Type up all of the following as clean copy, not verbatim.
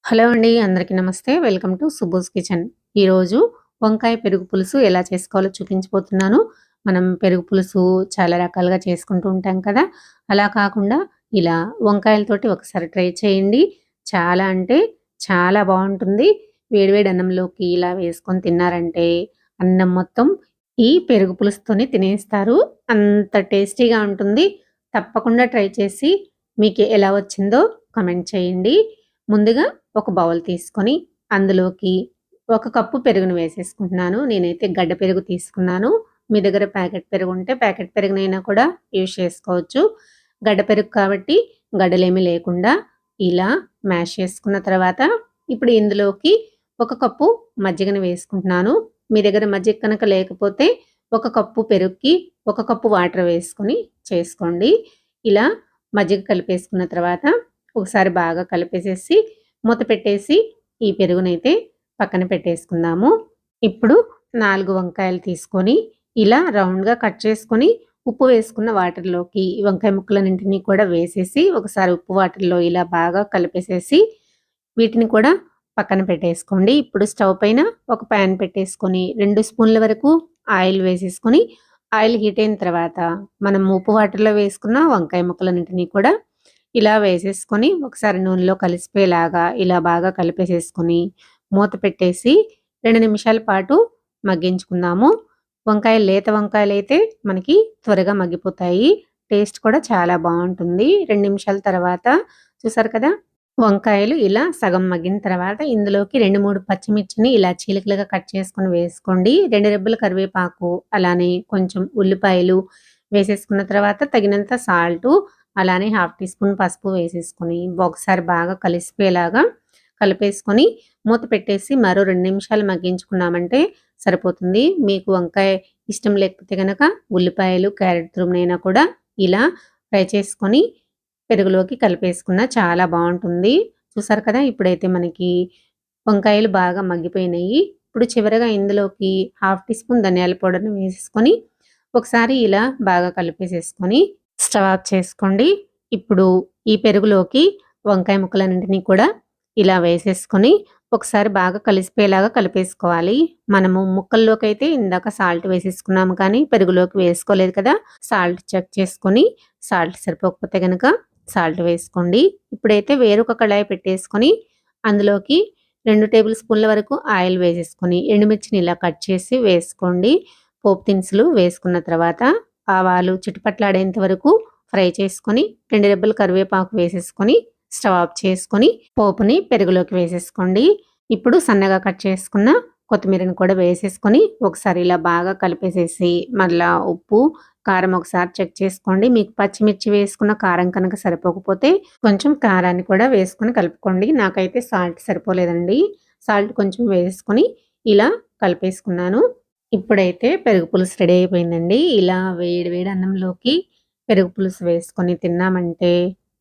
Hello అండి. అందరికీ నమస్తే. Welcome to Subbu's kitchen. ఈరోజు వంకాయ పెరుగు పులుసు ఎలా చేసుకోవాలో చూపించబోతున్నాను. మనం పెరుగు పులుసు చాలా రకాలుగా చేసుకుంటూ ఉంటాం కదా! అలా కాకుండా ఇలా వంకాయలతోటి ఒకసారి ట్రై చేయండి. చాలా అంటే చాలా బావుంటుంది. వేడి వేడి అన్నంలోకి ఇలా వేసుకొని తిన్నారంటే అన్నం మొత్తం ఈ పెరుగు పులుసుతోనే తినేస్తారు. అంత టేస్టీగా ఉంటుంది. తప్పకుండా ట్రై చేసి మీకు ఎలా వచ్చిందో కామెంట్ చేయండి. ముందుగా ఒక బౌల్ తీసుకొని అందులోకి ఒక కప్పు పెరుగును వేసేసుకుంటున్నాను. నేనైతే గడ్డ పెరుగు తీసుకున్నాను. మీ దగ్గర ప్యాకెట్ పెరుగు ఉంటే ప్యాకెట్ పెరుగునైనా కూడా యూజ్ చేసుకోవచ్చు. గడ్డ పెరుగు కాబట్టి గడ్డలేమీ లేకుండా ఇలా మ్యాష్ చేసుకున్న తర్వాత ఇప్పుడు ఇందులోకి ఒక కప్పు మజ్జిగను వేసుకుంటున్నాను. మీ దగ్గర మజ్జిగ కనుక లేకపోతే ఒక కప్పు పెరుగుకి ఒక కప్పు వాటర్ వేసుకొని చేసుకోండి. ఇలా మజ్జిగ కలిపేసుకున్న తర్వాత ఒకసారి బాగా కలిపేసేసి మూత పెట్టేసి ఈ పెరుగునైతే పక్కన పెట్టేసుకుందాము. ఇప్పుడు 4 వంకాయలు తీసుకొని ఇలా రౌండ్‌గా కట్ చేసుకొని ఉప్పు వేసుకున్న వాటర్‌లోకి ఈ వంకాయ ముక్కలన్నింటినీ కూడా వేసేసి ఒకసారి ఉప్పు వాటర్‌లో ఇలా బాగా కలిపేసేసి వీటిని కూడా పక్కన పెట్టేసుకోండి. ఇప్పుడు స్టవ్ పైన ఒక పాన్ పెట్టేసుకొని 2 స్పూన్ల వరకు ఆయిల్ వేసేసుకొని ఆయిల్ హీట్ అయిన తర్వాత మనం ఉప్పు వాటర్‌లో వేసుకున్న వంకాయ ముక్కలన్నింటినీ కూడా ఇలా వేసేసుకొని ఒకసారి నూనెలో కలిసిపోయేలాగా ఇలా బాగా కలిపేసేసుకొని మూత పెట్టేసి 2 నిమిషాల పాటు మగ్గించుకుందాము. లేత వంకాయలైతే మనకి త్వరగా మగ్గిపోతాయి. టేస్ట్ కూడా చాలా బావుంటుంది. 2 నిమిషాల తర్వాత చూసారు కదా! వంకాయలు ఇలా సగం మగ్గిన తర్వాత ఇందులోకి 2, 3 పచ్చిమిర్చిని ఇలా చీలికలుగా కట్ చేసుకొని వేసుకోండి. 2 రెబ్బల కరివేపాకు, అలానే కొంచెం ఉల్లిపాయలు వేసేసుకున్న తర్వాత తగినంత సాల్టు, అలానే హాఫ్ టీ స్పూన్ పసుపు వేసేసుకొని ఒకసారి బాగా కలిసిపోయేలాగా కలిపేసుకొని మూత పెట్టేసి మరో 2 నిమిషాలు మగ్గించుకున్నామంటే సరిపోతుంది. మీకు వంకాయ ఇష్టం లేకపోతే గనక ఉల్లిపాయలు, క్యారెట్ తురుమునైనా కూడా ఇలా ఫ్రై చేసుకొని పెరుగులోకి కలిపేసుకున్న చాలా బావుంటుంది. చూసారు కదా! ఇప్పుడైతే మనకి వంకాయలు బాగా మగ్గిపోయినాయి. ఇప్పుడు చివరగా ఇందులోకి హాఫ్ టీ స్పూన్ ధనియాల పౌడర్‌ని వేసేసుకొని ఒకసారి ఇలా బాగా కలిపేసేసుకొని స్టవ్ ఆఫ్ చేసుకోండి. ఇప్పుడు ఈ పెరుగులోకి వంకాయ ముక్కలన్నింటినీ కూడా ఇలా వేసేసుకొని ఒకసారి బాగా కలిసిపోయేలాగా కలిపేసుకోవాలి. మనము ముక్కల్లోకైతే ఇందాక సాల్ట్ వేసేసుకున్నాము కానీ పెరుగులోకి వేసుకోలేదు కదా! సాల్ట్ చెక్ చేసుకొని సాల్ట్ సరిపోకపోతే గనక సాల్ట్ వేసుకోండి. ఇప్పుడైతే వేరొక కళాయి పెట్టేసుకొని అందులోకి 2 టేబుల్ స్పూన్ల వరకు ఆయిల్ వేసేసుకొని ఎండుమిర్చిని ఇలా కట్ చేసి వేసుకోండి. పోపు దినుసులు వేసుకున్న తర్వాత ఆవాలు చిటపట్లాడేంత వరకు ఫ్రై చేసుకొని 2 రెబ్బల కరివేపాకు వేసేసుకొని స్టవ్ ఆఫ్ చేసుకొని పోపుని పెరుగులోకి వేసేసుకోండి. ఇప్పుడు సన్నగా కట్ చేసుకున్న కొత్తిమీరని కూడా వేసేసుకొని ఒకసారి ఇలా బాగా కలిపేసేసి మళ్ళా ఉప్పు, కారం ఒకసారి చెక్ చేసుకోండి. మీకు పచ్చిమిర్చి వేసుకున్న కారం కనుక సరిపోకపోతే కొంచెం కారాన్ని కూడా వేసుకొని కలుపుకోండి. నాకైతే సాల్ట్ సరిపోలేదండి. సాల్ట్ కొంచెం వేసుకొని ఇలా కలిపేసుకున్నాను. ఇప్పుడైతే పెరుగు పులుసు రెడీ అయిపోయిందండి. ఇలా వేడి వేడి అన్నంలోకి పెరుగు పులుసు వేసుకొని తిన్నామంటే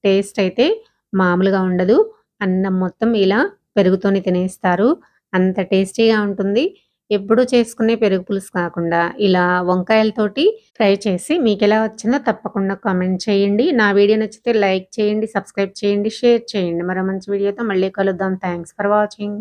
టేస్ట్ అయితే మామూలుగా ఉండదు. అన్నం మొత్తం ఇలా పెరుగుతోని తినేస్తారు. అంత టేస్టీగా ఉంటుంది. ఎప్పుడూ చేసుకునే పెరుగు పులుసు కాకుండా ఇలా వంకాయలతోటి ట్రై చేసి మీకెలా వచ్చిందో తప్పకుండా కామెంట్ చేయండి. నా వీడియో నచ్చితే లైక్ చేయండి, సబ్స్క్రైబ్ చేయండి, షేర్ చేయండి. మరో మంచి వీడియోతో మళ్ళీ కలుద్దాం. Thanks for watching.